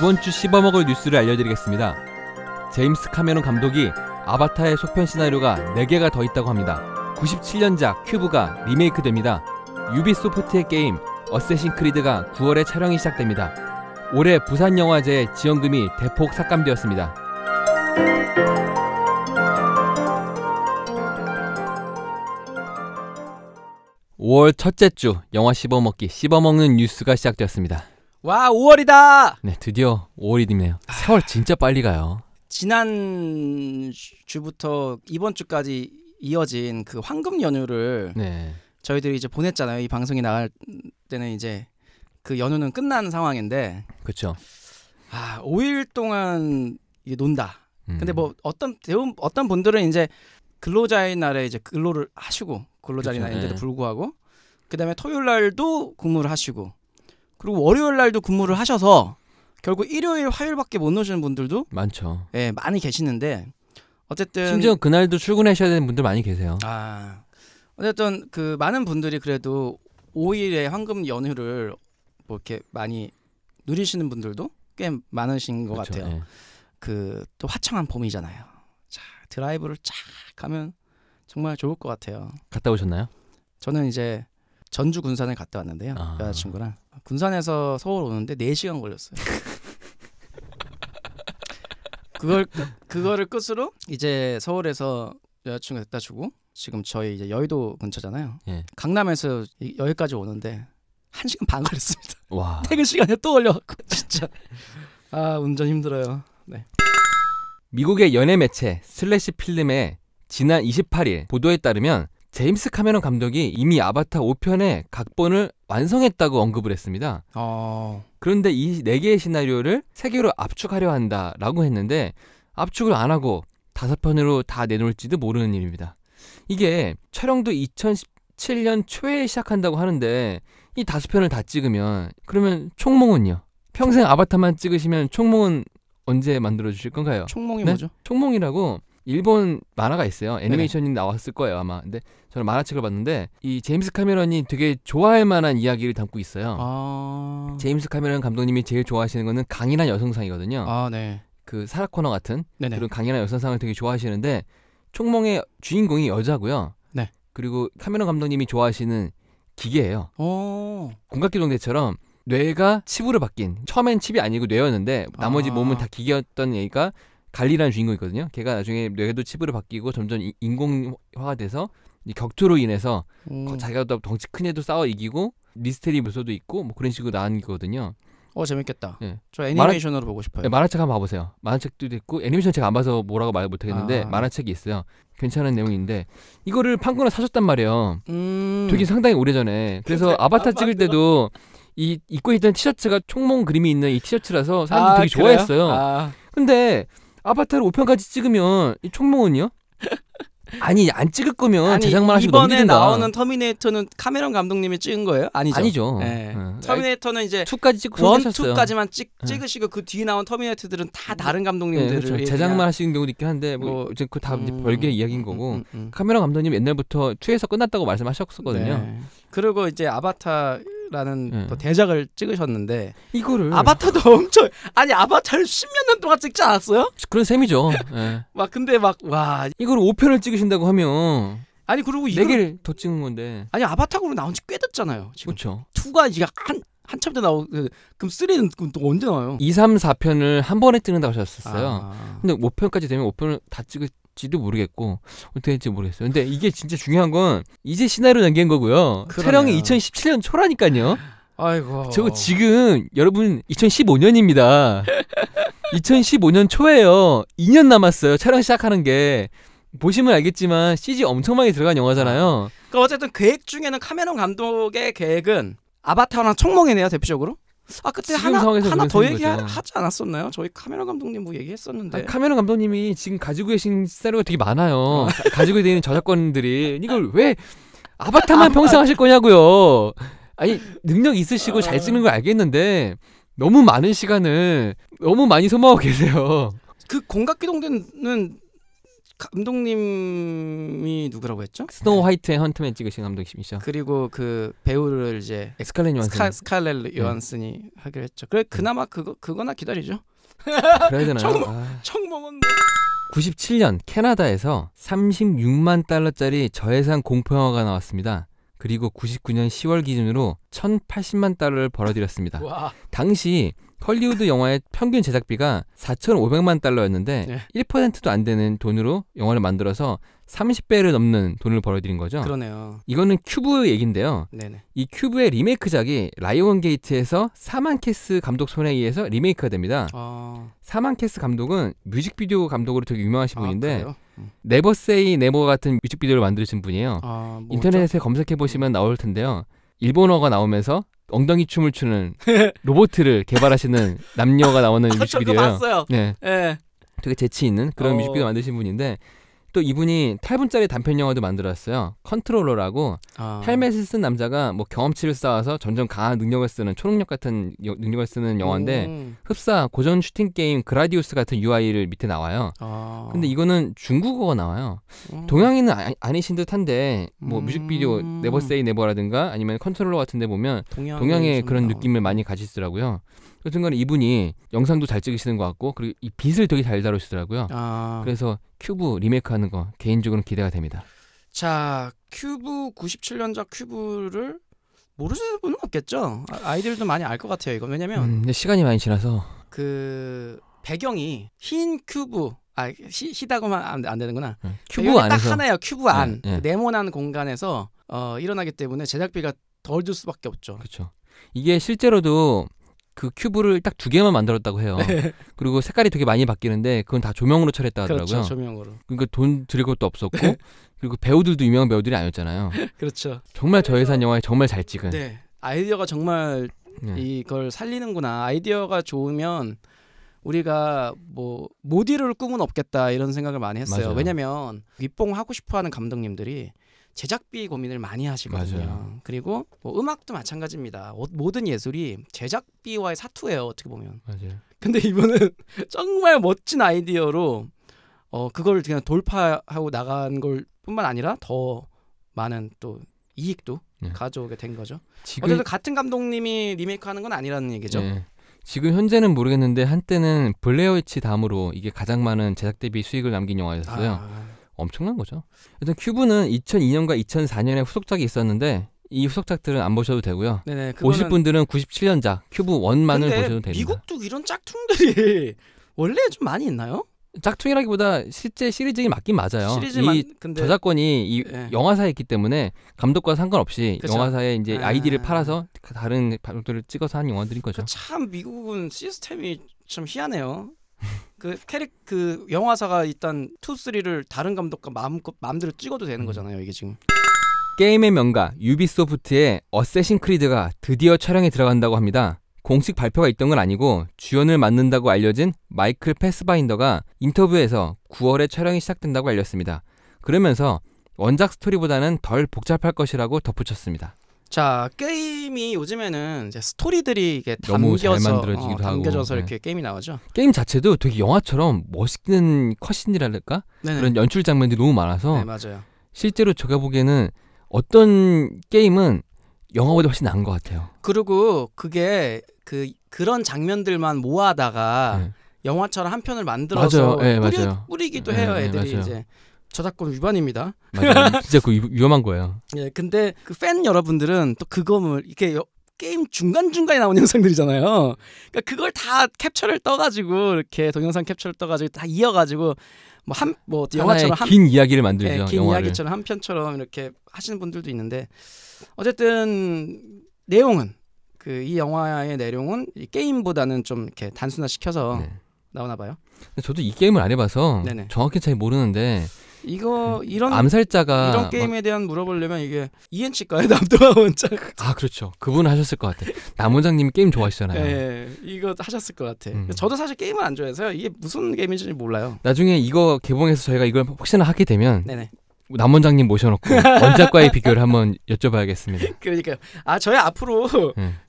이번 주 씹어먹을 뉴스를 알려드리겠습니다. 제임스 카메론 감독이 아바타의 속편 시나리오가 4개가 더 있다고 합니다. 97년작 큐브가 리메이크됩니다. 유비소프트의 게임 어쌔신 크리드가 9월에 촬영이 시작됩니다. 올해 부산영화제 지원금이 대폭 삭감되었습니다. 5월 첫째 주 영화 씹어먹기 씹어먹는 뉴스가 시작되었습니다. 와, 5월이다! 네, 드디어 5월이 됐네요. 세월 진짜 빨리 가요. 지난 주부터 이번 주까지 이어진 그 황금 연휴를 네. 저희들이 이제 보냈잖아요. 이 방송이 나갈 때는 이제 그 연휴는 끝난 상황인데, 그렇죠. 5일 동안 이게 논다. 근데 뭐 어떤 분들은 이제 근로자의 날에 이제 근로를 하시고, 근로자의 그쵸, 날인데도 예. 불구하고 그다음에 토요일 날도 근무를 하시고, 그리고 월요일 날도 근무를 하셔서 결국 일요일 화요일밖에 못 노시는 분들도 많죠. 예, 많이 계시는데, 어쨌든 심지어 그날도 출근하셔야 되는 분들 많이 계세요. 어쨌든 그 많은 분들이 그래도 5일의 황금 연휴를 뭐 이렇게 많이 누리시는 분들도 꽤 많으신 것 그렇죠, 같아요. 예. 그 또 화창한 봄이잖아요. 자, 드라이브를 쫙 가면 정말 좋을 것 같아요. 갔다 오셨나요? 저는 이제 전주 군산을 갔다 왔는데요. 여자친구랑 군산에서 서울 오는데 4시간 걸렸어요. 그거를 끝으로 이제 서울에서 여자친구 갖다 주고, 지금 저희 이제 여의도 근처잖아요. 예. 강남에서 여기까지 오는데 1시간 반 걸렸습니다. 와. 퇴근 시간에 또 걸려갖고 진짜 운전 힘들어요. 네. 미국의 연예 매체 슬래시 필름의 지난 28일 보도에 따르면 제임스 카메론 감독이 이미 아바타 5편의 각본을 완성했다고 언급을 했습니다. 그런데 이 4개의 시나리오를 3개로 압축하려 한다라고 했는데, 압축을 안 하고 5편으로 다 내놓을지도 모르는 일입니다. 이게 촬영도 2017년 초에 시작한다고 하는데, 이 5편을 다 찍으면 그러면 총몽은요? 평생 아바타만 찍으시면 총몽은 언제 만들어주실 건가요? 총몽이 네? 뭐죠? 총몽이라고 일본 만화가 있어요. 애니메이션이 나왔을 거예요 아마. 근데 저는 만화책을 봤는데 이 제임스 카메론이 되게 좋아할 만한 이야기를 담고 있어요. 제임스 카메론 감독님이 제일 좋아하시는 거는 강인한 여성상이거든요. 네. 그 사라 코너 같은 네네. 그런 강인한 여성상을 되게 좋아하시는데, 총몽의 주인공이 여자고요. 네. 그리고 카메론 감독님이 좋아하시는 기계예요. 공각기동대처럼 뇌가 칩으로 바뀐, 처음엔 칩이 아니고 뇌였는데 나머지 몸은 다 기계였던 얘가 갈리라는 주인공이거든요. 걔가 나중에 뇌도 칩으로 바뀌고 점점 인공화가 돼서 이 격투로 인해서 자기가 더 덩치 큰 애도 싸워 이기고 미스테리 요소도 있고 뭐 그런 식으로 나온 거거든요. 재밌겠다. 네. 저 애니메이션으로 보고 싶어요. 네, 만화책 한번 봐보세요. 만화책도 있고, 애니메이션 제가 안 봐서 뭐라고 말 못하겠는데 만화책이 있어요. 괜찮은 내용인데 이거를 판권을 사줬단 말이에요. 되게 상당히 오래전에. 그래서 아바타 찍을 때도 이 입고 있던 티셔츠가 총몽 그림이 있는 이 티셔츠라서 사람들이 되게 좋아했어요. 근데 아바타를 5편까지 찍으면 이 총몽은요? 아니, 안 찍을 거면 제작만 하시고 넘기든가. 이번에 나오는 터미네이터는 카메론 감독님이 찍은 거예요? 아니죠. 네. 터미네이터는 이제 2까지 찍고 1, 2까지만 찍으시고 그 뒤에 나온 터미네이터들은 다 다른 감독님들을 그렇죠. 제작만 하시는 경우도 있긴 한데 이제 그 다 별개의 이야기인 거고. 카메론 감독님 옛날부터 2에서 끝났다고 말씀하셨었거든요. 네. 그리고 이제 아바타라는 또 대작을 찍으셨는데, 이거를 아바타도 아바타를 10년 동안 찍지 않았어요? 그런 셈이죠. 네. 근데 이걸 5편을 찍으신다고 하면 그리고 4개를 더 찍은 건데. 아바타로 나온 지 꽤 됐잖아요. 지금. 그렇죠. 2가 이제 한참 때 나오고, 그럼 3는 또 언제 나와요? 2, 3, 4편을 한 번에 찍는다고 하셨었어요. 근데 5편까지 되면 5편을 다 찍을지도 모르겠고 어떻게 될지 모르겠어요. 근데 이게 진짜 중요한 건 이제 시나리오 남긴 거고요. 그러네요. 촬영이 2017년 초라니까요. 아이고. 저거 지금 여러분 2015년입니다. 2015년 초예요. 2년 남았어요. 촬영 시작하는 게. 보시면 알겠지만 CG 엄청 많이 들어간 영화잖아요. 그러니까 어쨌든 계획 중에는 카메론 감독의 계획은 아바타랑 총몽이네요, 대표적으로. 그때 하나 더 얘기하지 않았었나요? 저희 카메론 감독님 뭐 얘기했었는데. 카메론 감독님이 지금 가지고 계신 시나리오가 되게 많아요. 가지고 있는 저작권들이. 이걸 왜 아바타만 평생 하실 거냐고요. 아니, 능력 있으시고 잘 찍는 걸 알겠는데 너무 많은 시간을 너무 많이 소모하고 계세요. 그 공각기동대는 감독님이 누구라고 했죠? 스노우 화이트 앤 헌트맨 찍으신 감독님이시죠. 그리고 그 배우를 이제 스칼렛 요한슨. 스칼렛 요한슨이 하기로 했죠. 그래 그나마 그거나 기다리죠. 그래야 되나요? 청몽은 97년 캐나다에서 36만 달러짜리 저예산 공포 영화가 나왔습니다. 그리고 99년 10월 기준으로 1,080만 달러를 벌어들였습니다. 와. 당시 헐리우드 영화의 평균 제작비가 4,500만 달러였는데 네. 1%도 안 되는 돈으로 영화를 만들어서 30배를 넘는 돈을 벌어들인 거죠. 그러네요. 이거는 큐브 얘긴데요. 네네. 이 큐브의 리메이크작이 라이온 게이트에서 사만 캐스 감독 손에 의해서 리메이크가 됩니다. 사만 캐스 감독은 뮤직비디오 감독으로 되게 유명하신 분인데 네버 세이 네버 같은 뮤직비디오를 만드신 분이에요. 인터넷에 검색해 보시면 나올 텐데요. 일본어가 나오면서 엉덩이 춤을 추는 로봇을 개발하시는 남녀가 나오는 뮤직비디오예요. 저거 봤어요. 네. 네. 되게 재치 있는 그런 뮤직비디오 만드신 분인데 또 이분이 8분짜리 단편 영화도 만들었어요. 컨트롤러라고 헬멧을 쓴 남자가 뭐 경험치를 쌓아서 점점 강한 능력을 쓰는 초능력 같은 능력을 쓰는 영화인데 흡사 고전 슈팅 게임 그라디우스 같은 UI를 밑에 나와요. 근데 이거는 중국어가 나와요. 동양인은 아니신 듯한데 뭐 뮤직비디오 네버 세이 네버라든가 아니면 컨트롤러 같은데 보면 동양의 그런 느낌을 많이 가지시더라고요. 여튼간에 이분이 영상도 잘 찍으시는 것 같고 그리고 이 빛을 되게 잘 다루시더라고요. 그래서 큐브 리메이크하는 거 개인적으로는 기대가 됩니다. 자, 큐브 97년작 큐브를 모르시는 분은 없겠죠. 아이들도 많이 알 것 같아요. 이거 왜냐면 근데 시간이 많이 지나서 그 배경이 흰 큐브 희다고만 안 되는구나. 큐브 안에서 딱 하나예요. 큐브 안 네모난 공간에서 일어나기 때문에 제작비가 덜 들 수밖에 없죠. 그렇죠. 이게 실제로도 그 큐브를 딱 2개만 만들었다고 해요. 네. 그리고 색깔이 되게 많이 바뀌는데 그건 다 조명으로 처리했다 하더라고요. 그렇죠. 조명으로. 그러니까 돈 들일 것도 없었고 그리고 배우들도 유명한 배우들이 아니었잖아요. 그렇죠. 정말 저예산 영화에 정말 잘 찍은. 네. 아이디어가 정말 이걸 살리는구나. 아이디어가 좋으면 우리가 뭐 모디를 꿈은 없겠다 이런 생각을 많이 했어요. 맞아요. 왜냐면 입봉하고 싶어하는 감독님들이 제작비 고민을 많이 하시거든요. 맞아요. 그리고 뭐 음악도 마찬가지입니다. 모든 예술이 제작비와의 사투예요. 어떻게 보면. 맞아요. 근데 이분은 정말 멋진 아이디어로 그걸 그냥 돌파하고 나간 걸 뿐만 아니라 더 많은 또 이익도 가져오게 된 거죠. 어쨌든 같은 감독님이 리메이크하는 건 아니라는 얘기죠. 네. 지금 현재는 모르겠는데 한때는 블레어 위치 다음으로 이게 가장 많은 제작 대비 수익을 남긴 영화였어요. 엄청난 거죠. 일단 큐브는 2002년과 2004년에 후속작이 있었는데 이 후속작들은 안 보셔도 되고요. 네네, 보실 분들은 97년작 큐브 1만을 보셔도 됩니다. 미국도 이런 짝퉁들이 원래 좀 많이 있나요? 짝퉁이라기보다 실제 시리즈가 맞긴 맞아요. 근데 저작권이 이 영화사에 있기 때문에 감독과 상관없이 그쵸? 영화사에 이제 아이디를 팔아서 다른 감독들을 찍어서 한 영화들인 거죠. 참 미국은 시스템이 참 희한해요. 그 영화사가 일단 2, 3를 다른 감독과 마음대로 찍어도 되는 거잖아요. 이게 지금. 게임의 명가 유비소프트의 어쌔신 크리드가 드디어 촬영에 들어간다고 합니다. 공식 발표가 있던 건 아니고 주연을 맡는다고 알려진 마이클 패스바인더가 인터뷰에서 9월에 촬영이 시작된다고 알렸습니다. 그러면서 원작 스토리보다는 덜 복잡할 것이라고 덧붙였습니다. 자, 게임이 요즘에는 이제 스토리들이 이게 너무 잘 만들어지기도 하고 담겨져서 이렇게 게임이 나오죠. 게임 자체도 되게 영화처럼 멋있는 컷신이랄까? 그런 연출 장면들이 너무 많아서 네, 맞아요. 실제로 제가 보기에는 어떤 게임은 영화보다 훨씬 나은 것 같아요. 그리고 그게 그런 장면들만 모아다가 영화처럼 한 편을 만들어서 뿌리기도 해요. 애들이 이제 저작권 위반입니다. 맞아요. 진짜 그 위험한 거예요. 예, 근데 그 팬 여러분들은 또 그거를 이렇게 게임 중간중간에 나오는 영상들이잖아요. 그러니까 그걸 다 캡처를 떠가지고 이렇게 동영상 캡처를 떠가지고 다 이어가지고 뭐 영화처럼 긴 이야기를 만들죠. 긴 영화를. 이야기처럼 한 편처럼 이렇게 하시는 분들도 있는데 어쨌든 내용은 이 영화의 내용은 이 게임보다는 좀 이렇게 단순화시켜서 나오나 봐요. 저도 이 게임을 안 해봐서 네네. 정확히 잘 모르는데 이런 암살자가 이런 게임에 대한 물어보려면 이게 이엔치과의 남동아 원장. 그렇죠. 그분은 하셨을 것 같아. 남 원장님이 게임 좋아하시잖아요. 네, 이거 하셨을 것 같아. 저도 사실 게임을 안 좋아해서요. 이게 무슨 게임인지 몰라요. 나중에 이거 개봉해서 저희가 이걸 혹시나 하게 되면 네네. 남 원장님 모셔놓고 원작과의 비교를 한번 여쭤봐야겠습니다. 그러니까요. 저희 앞으로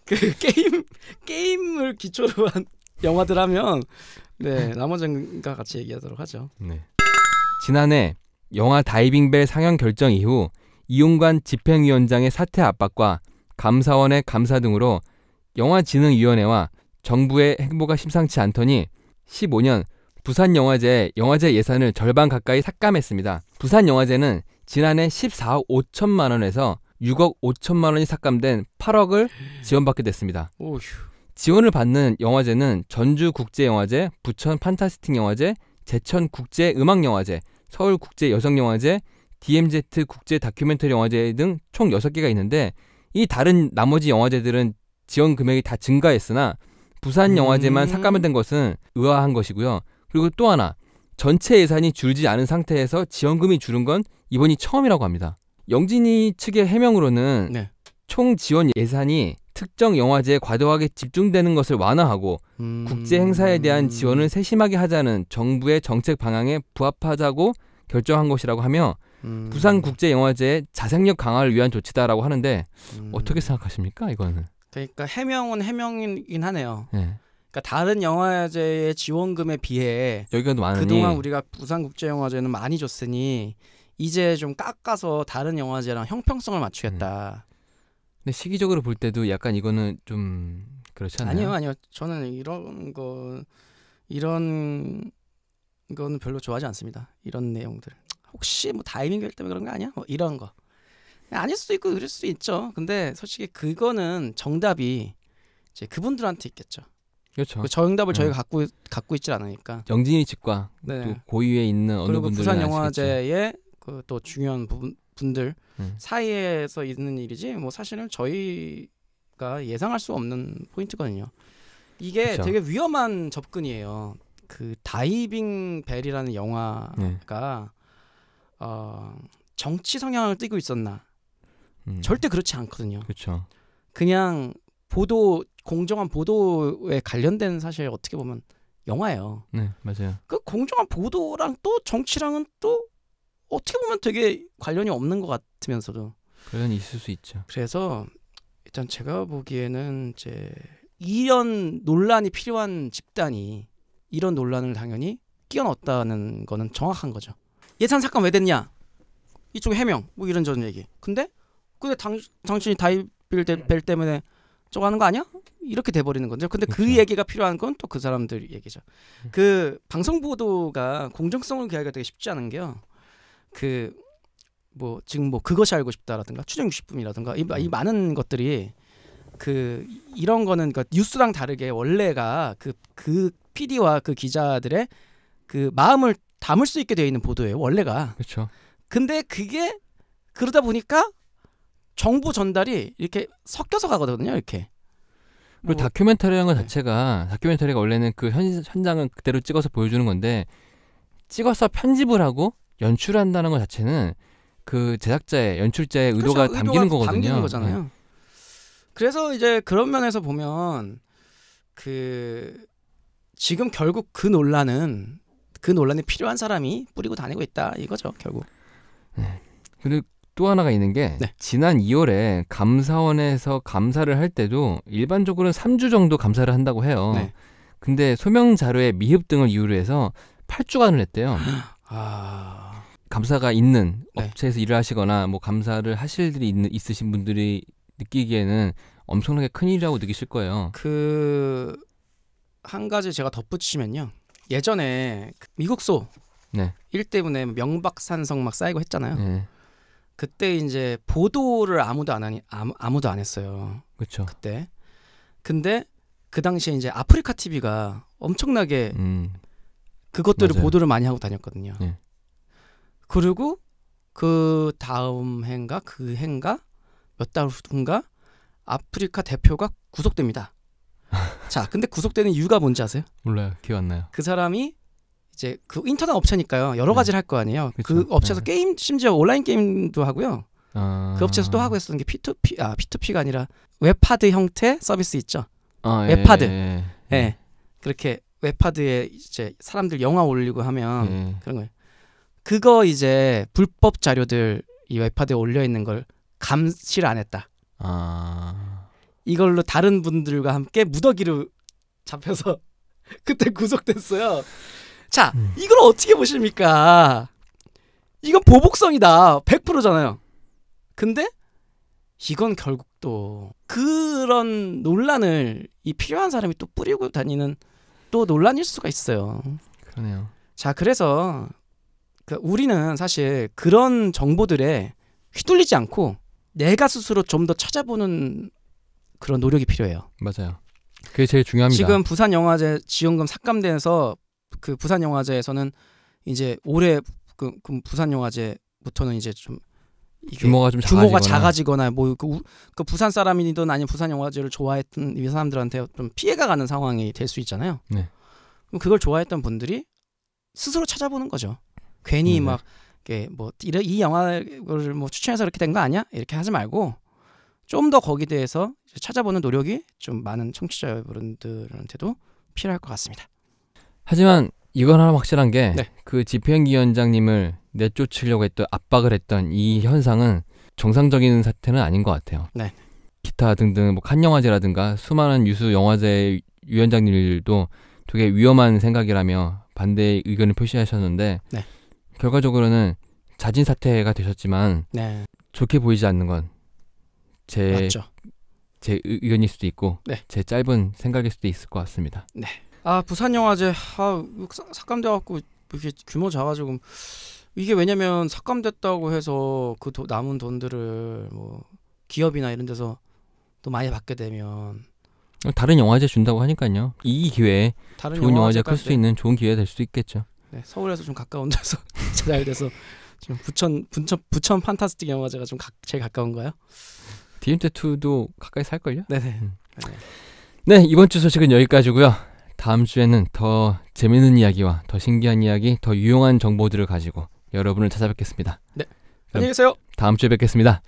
그 게임을 기초로 한 영화들 하면 남 원장과 같이 얘기하도록 하죠. 네. 지난해 영화 다이빙벨 상영 결정 이후 이용관 집행위원장의 사퇴 압박과 감사원의 감사 등으로 영화진흥위원회와 정부의 행보가 심상치 않더니 15년 부산영화제 예산을 절반 가까이 삭감했습니다. 부산영화제는 지난해 14억 5천만 원에서 6억 5천만 원이 삭감된 8억을 지원받게 됐습니다. 오휴. 지원을 받는 영화제는 전주국제영화제, 부천 판타스틱 영화제, 제천국제음악영화제, 서울국제여성영화제, DMZ 국제 다큐멘터리 영화제 등 총 6개가 있는데 이 다른 나머지 영화제들은 지원 금액이 다 증가했으나 부산 영화제만 삭감된 것은 의아한 것이고요. 그리고 또 하나, 전체 예산이 줄지 않은 상태에서 지원금이 줄은 건 이번이 처음이라고 합니다. 영진이 측의 해명으로는 네. 총 지원 예산이 특정 영화제에 과도하게 집중되는 것을 완화하고 국제 행사에 대한 지원을 세심하게 하자는 정부의 정책 방향에 부합하자고 결정한 것이라고 하며 부산국제영화제의 자생력 강화를 위한 조치다라고 하는데 어떻게 생각하십니까? 이거는. 그러니까 해명은 해명이긴 하네요. 네. 그러니까 다른 영화제의 지원금에 비해 여기가 많으니 그동안 우리가 부산국제영화제는 많이 줬으니 이제 좀 깎아서 다른 영화제랑 형평성을 맞추겠다. 근데 시기적으로 볼 때도 약간 이거는 좀 그렇지 않나요? 아니요. 저는 이런 거는 별로 좋아하지 않습니다. 이런 내용들. 혹시 뭐 다이빙벨 때문에 그런 거 아니야? 뭐 이런 거. 아닐 수도 있고 그럴 수도 있죠. 근데 솔직히 그거는 정답이 이제 그분들한테 있겠죠. 그렇죠. 그 정답을 저희가 갖고 있지 않으니까. 영진이 측과 네. 또 고위에 있는 어느 그리고 분들은 부산 아시겠죠. 영화제의 그 또 중요한 분들 사이에서 있는 일이지 뭐 사실은 저희가 예상할 수 없는 포인트거든요. 이게 그쵸. 되게 위험한 접근이에요. 그 다이빙 벨이라는 영화가 정치 성향을 띠고 있었나? 절대 그렇지 않거든요. 그렇죠. 그냥 공정한 보도에 관련된 사실 어떻게 보면 영화예요. 네, 맞아요. 그 공정한 보도랑 또 정치랑은 또 어떻게 보면 되게 관련이 없는 것 같으면서도 관련이 있을 수 있죠. 그래서 일단 제가 보기에는 이제 이런 논란이 필요한 집단이 이런 논란을 당연히 끼워넣었다는 거는 정확한 거죠. 예산 삭감 왜 됐냐? 이쪽에 해명 뭐 이런저런 얘기. 근데 당신이 다이빙벨 때문에 저거 하는 거 아니야? 이렇게 돼버리는 거죠. 근데 그렇죠. 그 얘기가 필요한 건 또 그 사람들 얘기죠. 그 방송 보도가 공정성을 기하기가 되게 쉽지 않은 게요. 그 뭐 지금 뭐 그것이 알고 싶다라든가 추정 60분이라든가 이 많은 것들이 그 이런 거는 그 뉴스랑 다르게 원래가 그 PD와 그 기자들의 그 마음을 담을 수 있게 되어 있는 보도예요. 원래가. 그렇죠. 근데 그게 그러다 보니까 정보 전달이 이렇게 섞여서 가거든요. 이렇게. 그리고 다큐멘터리라는 것 자체가 다큐멘터리가 원래는 그 현장을 그대로 찍어서 보여주는 건데 찍어서 편집을 하고 연출한다는 것 자체는 그 제작자의 연출자의 의도가 담기는 거거든요. 담기는 거잖아요. 그래서 이제 그런 면에서 보면 그 지금 결국 그 논란이 필요한 사람이 뿌리고 다니고 있다 이거죠 결국. 그리고 또 하나가 있는 게 지난 2월에 감사원에서 감사를 할 때도 일반적으로는 3주 정도 감사를 한다고 해요. 근데 소명 자료의 미흡 등을 이유로 해서 8주간을 했대요. 감사가 있는 업체에서 일을 하시거나 뭐 감사를 하실 일이 있으신 분들이 느끼기에는 엄청나게 큰일이라고 느끼실 거예요. 그 한 가지 제가 덧붙이면요. 예전에 미국소 일 때문에 명박산성 막 쌓이고 했잖아요. 그때 이제 보도를 아무도 안 했어요. 그렇죠. 그때. 근데 그 당시에 이제 아프리카 TV가 엄청나게 그것들을 맞아요. 보도를 많이 하고 다녔거든요. 그리고 그 다음 해인가 그 해인가 몇 달 후인가 아프리카 대표가 구속됩니다. 자, 근데 구속되는 이유가 뭔지 아세요? 몰라요. 기억 안 나요. 그 사람이 이제 그 인터넷 업체니까요. 여러 가지를 할 거 아니에요. 그쵸. 그 업체에서 게임 심지어 온라인 게임도 하고요. 그 업체에서 또 하고 있었던 게 P2P가 아니라 웹하드 형태 서비스 있죠. 웹하드. 예. 그렇게 웹하드에 이제 사람들 영화 올리고 하면 그런 거예요. 그거 이제 불법 자료들 이 웹하드에 올려 있는 걸 감시를 안 했다. 이걸로 다른 분들과 함께 무더기로 잡혀서 그때 구속됐어요. 자, 이걸 어떻게 보십니까? 이건 보복성이다. 100%잖아요. 근데 이건 결국 또 그런 논란을 이 필요한 사람이 또 뿌리고 다니는 또 논란일 수가 있어요. 그러네요. 자, 그래서 우리는 사실 그런 정보들에 휘둘리지 않고 내가 스스로 좀 더 찾아보는 그런 노력이 필요해요. 맞아요. 그게 제일 중요합니다. 지금 부산영화제 지원금 삭감돼서 그 부산영화제에서는 이제 올해 그 부산영화제부터는 이제 좀 규모가 좀 작아지거나 뭐 그 부산 사람이든 아니면 부산영화제를 좋아했던 이 사람들한테 좀 피해가 가는 상황이 될 수 있잖아요. 네. 그럼 그걸 좋아했던 분들이 스스로 찾아보는 거죠. 괜히 막 뭐 이 영화를 뭐 추천해서 이렇게 된 거 아니야? 이렇게 하지 말고 좀 더 거기에 대해서 찾아보는 노력이 좀 많은 청취자 여러분들한테도 필요할 것 같습니다. 하지만 이건 하나 확실한 게 그 네. 집행위원장님을 내쫓으려고 했던 압박을 했던 이 현상은 정상적인 사태는 아닌 것 같아요. 네. 기타 등등 뭐 칸영화제라든가 수많은 유수 영화제 위원장님들도 되게 위험한 생각이라며 반대 의견을 표시하셨는데 네. 결과적으로는 자진 사퇴가 되셨지만 네. 좋게 보이지 않는 건 제 의견일 수도 있고 제 짧은 생각일 수도 있을 것 같습니다. 네. 부산영화제 삭감돼갖고 이렇게 규모 작아지고 이게 왜냐면 삭감됐다고 해서 그 남은 돈들을 뭐 기업이나 이런 데서 또 많이 받게 되면 다른 영화제 준다고 하니까요. 이 기회에 좋은 영화제 클 수 있는 좋은 기회가 될 수도 있겠죠. 네, 서울에서 좀 가까운 데서 잘 돼서 좀 부천 판타스틱 영화제가 좀 제일 가까운가요? 디엠테2도 가까이 살걸요? 네네. 네, 이번 주 소식은 여기까지고요. 다음 주에는 더 재미있는 이야기와 더 신기한 이야기, 더 유용한 정보들을 가지고 여러분을 찾아뵙겠습니다. 네, 안녕히 계세요. 다음 주에 뵙겠습니다.